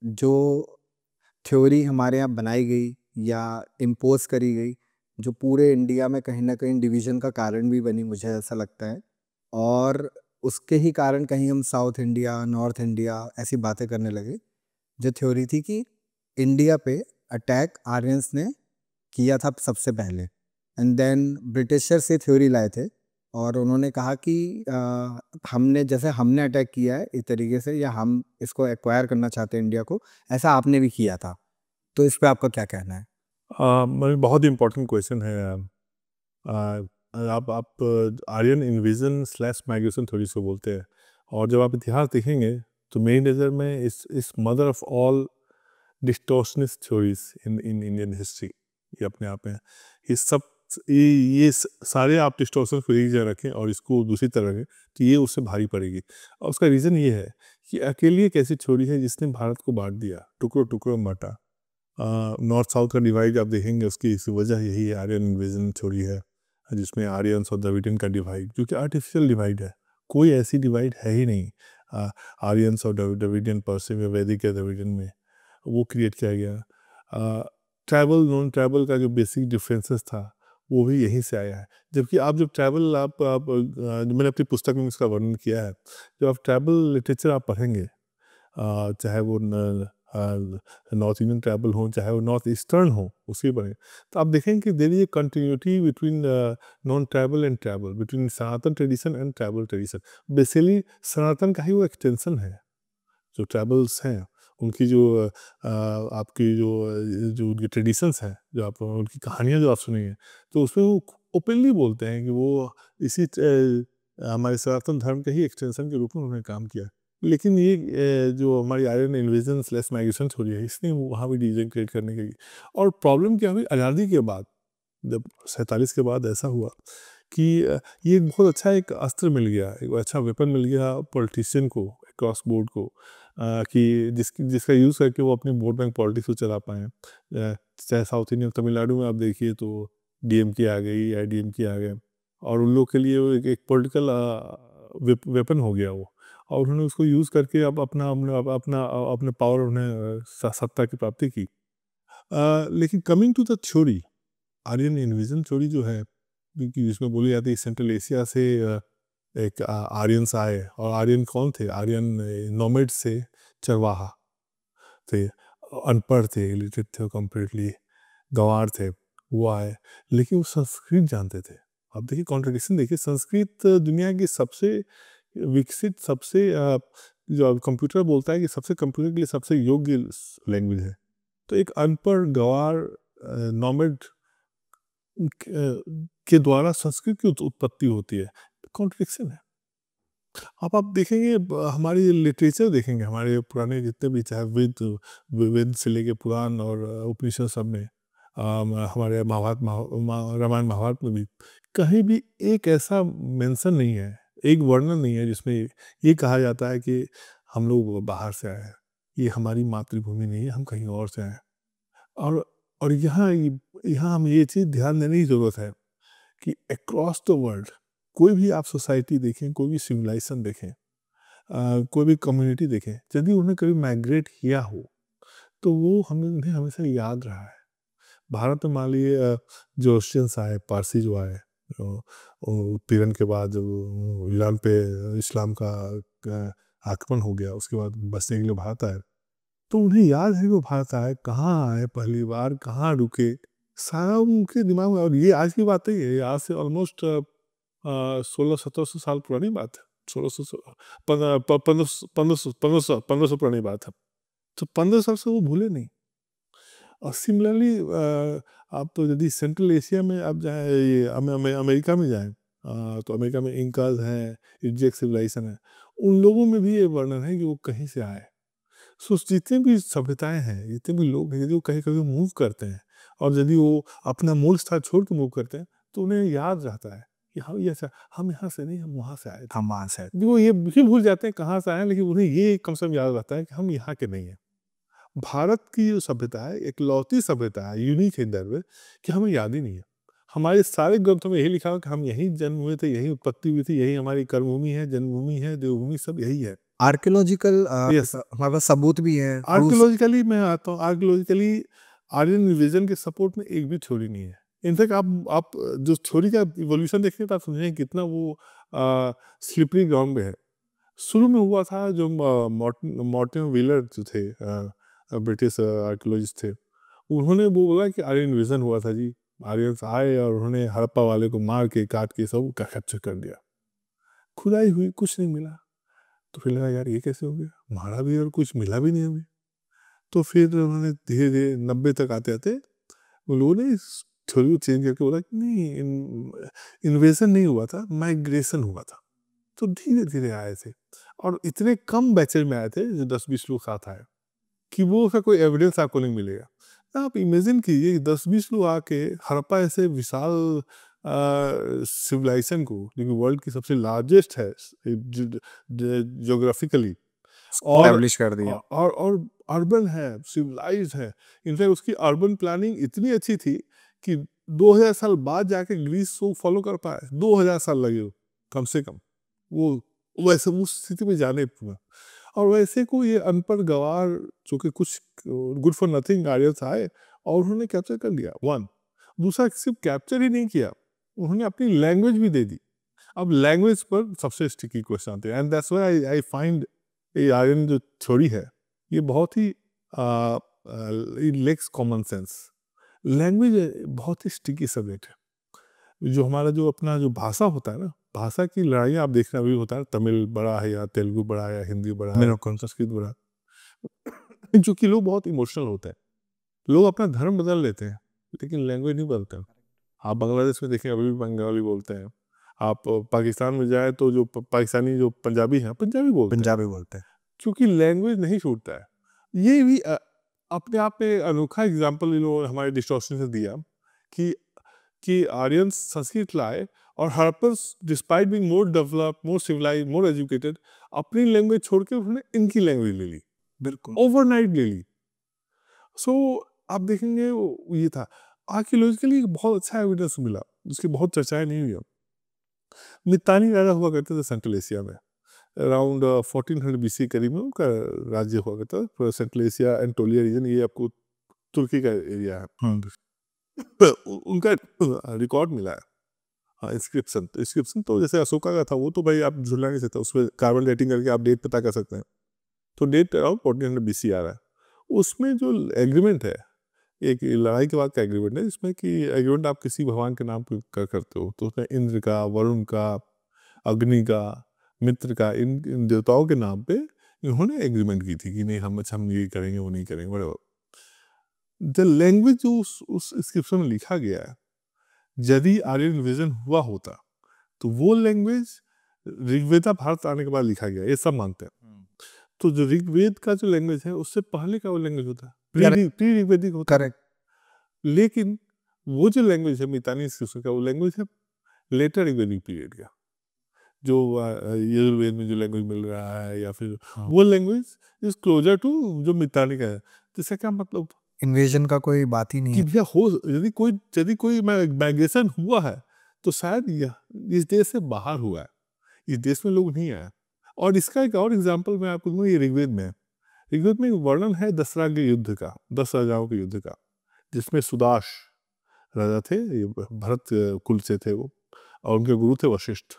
जो थ्योरी हमारे यहाँ बनाई गई या इम्पोज करी गई, जो पूरे इंडिया में कहीं ना कहीं डिवीजन का कारण भी बनी, मुझे ऐसा लगता है। और उसके ही कारण कहीं हम साउथ इंडिया, नॉर्थ इंडिया ऐसी बातें करने लगे। जो थ्योरी थी कि इंडिया पे अटैक आर्यंस ने किया था सबसे पहले, एंड देन ब्रिटिशर्स ये थ्योरी लाए थे और उन्होंने कहा कि हमने जैसे हमने अटैक किया है इस तरीके से, या हम इसको एक्वायर करना चाहते हैं इंडिया को, ऐसा आपने भी किया था। तो इस पे आपका क्या कहना है? बहुत ही इम्पोर्टेंट क्वेश्चन है। आप Aryan invasion slash migration theory से बोलते हैं, और जब आप इतिहास देखेंगे तो मेरी नज़र में इस mother of all distortionist theories in in Indian history, ये अपने आप में ये सब, सारे आप डिस्टॉर्शन को एक जगह रखें और इसको दूसरी तरह रखें तो ये उससे भारी पड़ेगी। और उसका रीज़न ये है कि अकेली एक ऐसी थ्योरी है जिसने भारत को बांट दिया, टुकड़ों टुकड़ों में बांटा। नॉर्थ साउथ का डिवाइड आप देखेंगे, उसकी इस वजह यही है, आर्यन इन्वेजन थ्योरी है, जिसमें आर्यंस और द्रविडियन का डिवाइड, जो कि आर्टिफिशियल डिवाइड है। कोई ऐसी डिवाइड है ही नहीं आर्यंस और द्रविडियन परसे में, वैदिक या द्रविडियन में, वो क्रिएट किया गया। ट्राइबल नॉन ट्राइबल का जो बेसिक डिफरेंसेस था वो भी यहीं से आया है। जबकि आप जब ट्राइबल मैंने अपनी पुस्तक में इसका वर्णन किया है, जब आप ट्राइबल लिटरेचर आप पढ़ेंगे, चाहे वो नॉर्थ इंडियन ट्राइबल हो, चाहे वो नॉर्थ ईस्टर्न हो, उसके बने, तो आप देखेंगे कि there is a continuity between non tribal and tribal, between Sanatan tradition and tribal tradition. Basically Sanatan का ही वो एक्सटेंशन है। जो ट्राइबल्स हैं उनकी जो आपकी जो जो उनकी ट्रेडिशंस हैं, जो आप उनकी कहानियाँ जो आप सुनेंगे, तो उसमें वो ओपनली बोलते हैं कि वो इसी हमारे सनातन धर्म के ही एक्सटेंशन के रूप में उन्होंने काम किया। लेकिन ये जो हमारी आर्यन इन्वेजन स्लैश माइग्रेशन हो रही है, इसने वहाँ भी डिवीजन क्रिएट करने की। और प्रॉब्लम क्या हुई आज़ादी के बाद, जब 47 के बाद ऐसा हुआ कि ये एक बहुत अच्छा एक अस्त्र मिल गया, एक अच्छा वेपन मिल गया पॉलिटिशियन को, क्रॉस बोर्ड को, कि जिसका यूज़ करके वो अपनी वोट बैंक पॉलिटिक्स को चला पाएँ। चाहे साउथ इंडियन तमिलनाडु में आप देखिए तो डीएमके आ गई, आईडीएमके आ गए, और उन लोग के लिए वो एक पॉलिटिकल वेपन हो गया वो, और उन्होंने उसको यूज़ करके अब अपने पावर, उन्हें सत्ता की प्राप्ति की। लेकिन coming to the theory, Aryan invasion theory जो है, क्योंकि इसमें बोली जाती है सेंट्रल एशिया से एक आर्यंस आए, और आर्यन कौन थे? आर्यन नोमैड से, चरवाहा थे, अनपढ़ थे, इलिटरेट थे कम्प्लीटली, गंवार थे, वो आए। लेकिन वो संस्कृत जानते थे। अब देखिए कॉन्ट्रडिक्शन, देखिए संस्कृत दुनिया की सबसे विकसित, सबसे जो कंप्यूटर बोलता है कि सबसे कंप्यूटर के लिए सबसे योग्य लैंग्वेज है, तो एक अनपढ़ गंवार नॉमेड के द्वारा संस्कृत की उत्पत्ति होती है। कॉन्ट्रडिक्शन है। अब आप देखेंगे हमारी लिटरेचर देखेंगे, हमारे पुराने जितने भी, चाहे वेद से लेके पुराण और उपनिषद सब में, हमारे महाभारत रामायण महाभारत में भी कहीं भी एक ऐसा मेंशन नहीं है, एक वर्णन नहीं है जिसमें ये कहा जाता है कि हम लोग बाहर से आए हैं, ये हमारी मातृभूमि नहीं है, हम कहीं और से आए हैं। और यहाँ यहाँ हम ये चीज़ ध्यान देने की ज़रूरत है कि अक्रॉस द वर्ल्ड कोई भी आप सोसाइटी देखें, कोई भी सिविलाइजेशन देखें, कोई भी कम्युनिटी देखें, यदि उन्हें कभी माइग्रेट किया हो तो वो हमें उन्हें हमेशा याद रहा है। भारत में मान लिए जोशियंस आए, पारसी जो आए, उत्पीड़न के बाद जो ईरान पे इस्लाम का आक्रमण हो गया, उसके बाद बसने के लिए भारत आए, तो उन्हें याद है कि वो भारत आए, कहाँ आए पहली बार, कहाँ रुके, सारा उनके दिमाग में। और ये आज की बात नहीं है, ये आज से ऑलमोस्ट 1600-1700 साल पुरानी बात है। 1600, 1500 पुरानी बात है। तो 15 साल से वो भूले नहीं। और सिमिलरली आप तो यदि सेंट्रल एशिया में आप जाएँ, ये अमेरिका में जाएँ, तो अमेरिका में इंकाज हैं, इज़्टेक सिविलाइजेशन है, उन लोगों में भी ये वर्णन है कि वो कहीं से आए। सो जितने भी सभ्यताएं हैं, जितने भी लोग हैं, यदि वो कहीं कभी मूव करते हैं, और यदि वो अपना मूल स्थान छोड़ के मूव करते हैं, तो उन्हें याद रहता है कि हम ये हम यहाँ से नहीं, हम वहाँ से आए थे। हम वहाँ से। वो ये भी भूल जाते हैं कहाँ से आए हैं, लेकिन उन्हें ये कम से कम याद रहता है कि हम यहाँ के नहीं हैं। भारत की जो सभ्यता है, एक लौती सभ्यता है, यूनिक है इधर में, कि हमें याद ही नहीं है। हमारे सारे ग्रंथों में यही लिखा हुआ कि हम यहीं जन्म हुए थे, यहीं उत्पत्ति हुई थी, यही हमारी कर्मभूमि है, जन्मभूमि है, देवभूमि, सब यही है। आर्कियोलॉजिकल यस, हमारे पास सबूत भी है, प्रूफ। आर्कियोलॉजिकली मैं आता हूँ, आर्कियोलॉजिकली आर्यन इन्वेजन के सपोर्ट में एक भी थ्योरी नहीं है। इनफैक्ट आप जो थ्योरी का इवोल्यूशन देखें तो आप समझें कितना वो स्लिपरी ग्राउंड में है। शुरू में हुआ था जो मॉर्टिन व्हीलर जो थे ब्रिटिश आर्कियोलॉजिस्ट थे, उन्होंने वो बोला कि आर्यन इन्वेजन हुआ था जी, आर्यंस आए और उन्होंने हड़प्पा वाले को मार के काट के सब का कैप्चर कर दिया। खुदाई हुई, कुछ नहीं मिला। तो फिर लगा यार ये कैसे हो गया, मारा भी और कुछ मिला भी नहीं हमें। तो फिर उन्होंने धीरे धीरे 90 तक आते आते उन लोगों ने इस थ्योरी को चेंज करके बोला कि नहीं, इन्वेजन नहीं हुआ था, माइग्रेशन हुआ था। तो धीरे धीरे आए थे और इतने कम बैचेज में आए थे जो 10-20 लोग साथ आए कि वो उसका कोई एविडेंस आपको नहीं मिलेगा। आप इमेजिन कीजिए 10-20 लोग आके हड़प्पा ऐसे विशाल सिविलाइजेशन को, जो कि वर्ल्ड की सबसे लार्जेस्ट है ज्योग्राफिकली, और एस्टैब्लिश कर दिया। और अर्बन है, सिविलाइज्ड है। इनफैक्ट उसकी अर्बन प्लानिंग इतनी अच्छी थी कि 2000 साल बाद जाके ग्रीस को फॉलो कर पाए। 2000 साल लगे वो, कम से कम वो वैसे उस स्थिति में जाने पूरा। और वैसे को ये अनपढ़ गवार जो कि कुछ गुड फॉर नथिंग आर्यंस आए और उन्होंने कैप्चर कर लिया। वन, दूसरा सिर्फ कैप्चर ही नहीं किया, उन्होंने अपनी लैंग्वेज भी दे दी। अब लैंग्वेज पर सबसे स्टिकी क्वेश्चन आते हैं, and that's why I find ये आर्यन जो थ्योरी है ये बहुत ही लेक्स कॉमन सेंस। लैंग्वेज बहुत ही स्टिकी सब्जेक्ट है। जो हमारा जो अपना जो भाषा होता है ना, भाषा की लड़ाइयाँ आप देखना भी होता है, तमिल बड़ा है या तेलुगु बड़ा है या हिंदी बड़ा है, संस्कृत बड़ा है। जो कि लोग बहुत इमोशनल होते हैं, लोग अपना धर्म बदल लेते हैं लेकिन लैंग्वेज नहीं बदलते। आप बांग्लादेश में देखें अभी भी बंगाली बोलते हैं, आप पाकिस्तान में जाए तो जो पाकिस्तानी जो पंजाबी हैं पंजाबी बोलते हैं, क्योंकि लैंग्वेज नहीं छूटता है। ये भी अपने आप में अनोखा एग्जाम्पल इन लोगों ने हमारे डिस्टॉर्शन से दिया कि आर्यंस संस्कृत लाए और Harappans despite being more developed, more civilized, more educated, अपनी लैंग्वेज छोड़ के उन्होंने इनकी लैंग्वेज ले ली, बिल्कुल ओवरनाइट ले ली। सो आप देखेंगे ये था आर्कियोलॉजिकली बहुत अच्छा एविडेंस मिला जिसकी बहुत चर्चाएं नहीं हुई। मितानी राजा हुआ करते थे सेंट्रल एशिया में, अराउंड 1400 BC करीब में उनका राज्य हुआ करता था। सेंट्रल एशिया एंटोलिया रीजन, ये आपको तुर्की का एरिया है। उनका रिकॉर्ड मिला है, हाँ, इंस्क्रिप्शन तो जैसे अशोका का था वो तो भाई आप झुला नहीं सकते, उसमें कार्बन डेटिंग करके आप डेट पता कर सकते हैं। तो डेट अराउंड 1400 BC आ रहा है। उसमें जो एग्रीमेंट है, एक लड़ाई के बाद का एग्रीमेंट है, जिसमें कि एग्रीमेंट आप किसी भगवान के नाम पर करते हो, तो उसमें इंद्र का, वरुण का, अग्नि का, मित्र का, इन देवताओं के नाम पे इन्होंने एग्रीमेंट की थी कि नहीं हम ये करेंगे वो नहीं करेंगे, बराबर। द लैंग्वेज जो उस इंस्क्रिप्शन में लिखा गया है, यदि आर्यन इन्वेजन हुआ होता तो वो लैंग्वेज ऋग्वेदा भारत आने के बाद लिखा गया, ये सब मानते हैं। तो जो ऋग्वेद का जो लैंग्वेज है उससे पहले का वो लैंग्वेज होता है, प्री ऋग्वेदिक होता है। करेक्ट। लेकिन वो जो लैंग्वेज है मितानी इंस्क्रिप्शन का, वो लैंग्वेज है लेटर ऋग्वेदिक पीरियड का, जो यजुर्वेद में जो लैंग्वेज मिल रहा है, या फिर वो लैंग्वेज इज क्लोजर टू जो मितानी का है। तो इसका क्या मतलब, इन्वेजन का कोई बात ही नहीं कि है। भैया हो यदि कोई माइग्रेशन हुआ है तो शायद यह इस देश से बाहर हुआ है, इस देश में लोग नहीं आए। और इसका एक और एग्जांपल मैं आपको दूंगा, ये ऋग्वेद में है। ऋग्वेद में वर्णन है दशरथ के युद्ध का, 10 राजाओं के युद्ध का, जिसमें सुदाश राजा थे, ये भरत कुल से थे वो, और उनके गुरु थे वशिष्ठ।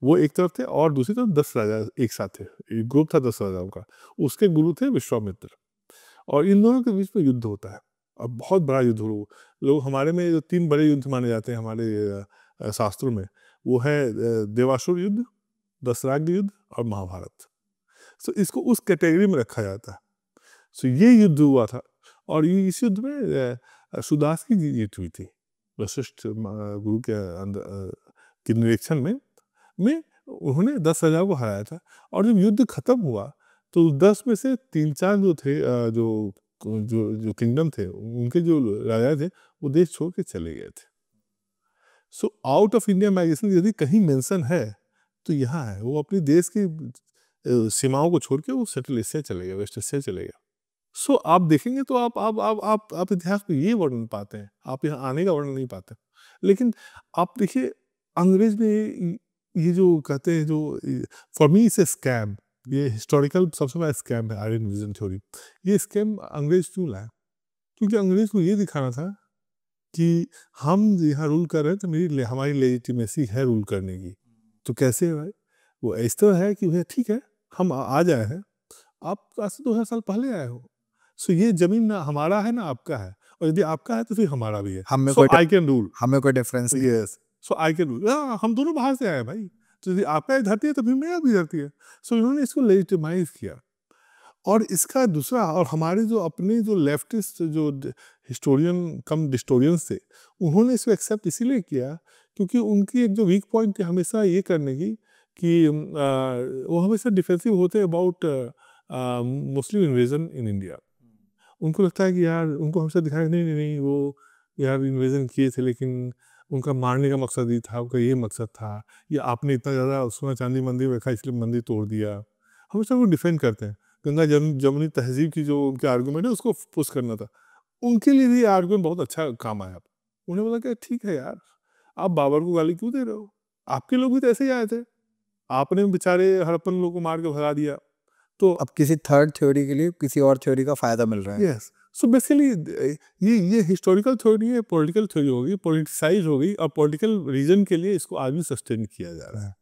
वो एक तरफ थे और दूसरी तरफ 10 राजा एक साथ थे, एक ग्रुप था 10 राजाओं का, उसके गुरु थे विश्वामित्र। और इन दोनों के बीच में युद्ध होता है और बहुत बड़ा युद्ध हो। लोग हमारे में जो 3 बड़े युद्ध माने जाते हैं हमारे शास्त्रों में, वो है देवासुर युद्ध, दशराग युद्ध और महाभारत। सो इसको उस कैटेगरी में रखा जाता है। सो ये युद्ध हुआ था और इस युद्ध में सुदास की जीत हुई थी वशिष्ठ गुरु के अंदर के निरीक्षण में उन्होंने 10 राजाओं को हराया था। और जब युद्ध खत्म हुआ तो 10 में से 3-4 जो थे, जो जो जो किंगडम थे, उनके जो राजा थे वो देश छोड़ के चले गए थे। So out of India migration यदि कहीं मेंशन है तो यहाँ है, वो अपनी देश की सीमाओं को छोड़ के वो सेंट्रल एशिया चले गए, वेस्ट एशिया चले गए। सो आप देखेंगे तो आप इतिहास में ये वर्णन पाते हैं, आप यहाँ आने का वर्णन नहीं पाते। लेकिन आप देखिए अंग्रेज में ये जो कहते हैं, जो for me it's a scam, ये हिस्टोरिकल सबसे बड़ा स्कैम है आर्यन विजन थ्योरी। ये स्कैम अंग्रेज क्यों लाए? क्योंकि अंग्रेज को ये दिखाना था कि हम यहाँ रूल कर रहे हैं तो हमारी लेजिटिमेसी है रूल करने की। तो कैसे है भाई? वो इस तरह है कि भैया ठीक है, हम आ जाए हैं, आप आज से 2000 साल पहले आए हो, सो ये जमीन ना हमारा है ना आपका है, और यदि आपका है तो फिर हमारा भी है, सो आई कैन रूल। हमें कोई डिफरेंस नहीं। Yes, so I can rule. हम दोनों बाहर से आए हैं भाई, तो यदि आपका धरती है तो फिर मेरा भी धरती है। सो इन्होंने इसको लेजिटिमाइज किया। और इसका दूसरा, और हमारे जो अपने जो लेफ्टिस्ट जो हिस्टोरियन कम डिस्टोरियंस थे, उन्होंने इसको एक्सेप्ट इसीलिए किया क्योंकि उनकी एक जो वीक पॉइंट थी हमेशा ये करने की कि वो हमेशा डिफेंसिव होते about Muslim invasion in India. उनको लगता है कि यार, उनको हमेशा दिखाया नहीं नहीं नहीं वो यार इन्वेजन किए थे लेकिन उनका मारने का मकसद ही था, उनका ये मकसद था, या आपने इतना ज़्यादा सोना चांदी मंदिर में रखा इसलिए मंदिर तोड़ दिया। हमेशा वो डिफेंड करते हैं। गंगा जमुनी तहजीब की जो उनके आर्गूमेंट है उसको पुश करना था। उनके लिए भी आर्गूमेंट बहुत अच्छा काम आया। उन्हें बोला कि ठीक है यार, आप बाबर को गाली क्यों दे रहे हो? आपके लोग भी तो ऐसे ही आए थे, आपने बेचारे हड़प्पन लोग को मार के भगा दिया। तो अब किसी थर्ड थ्योरी के लिए किसी और थ्योरी का फायदा मिल रहा है। यस, सो बेसिकली ये हिस्टोरिकल थ्योरी है, पॉलिटिकल थ्योरी होगी, पॉलिटिसाइज होगी, और पॉलिटिकल रीजन के लिए इसको आज भी सस्टेन किया जा रहा है।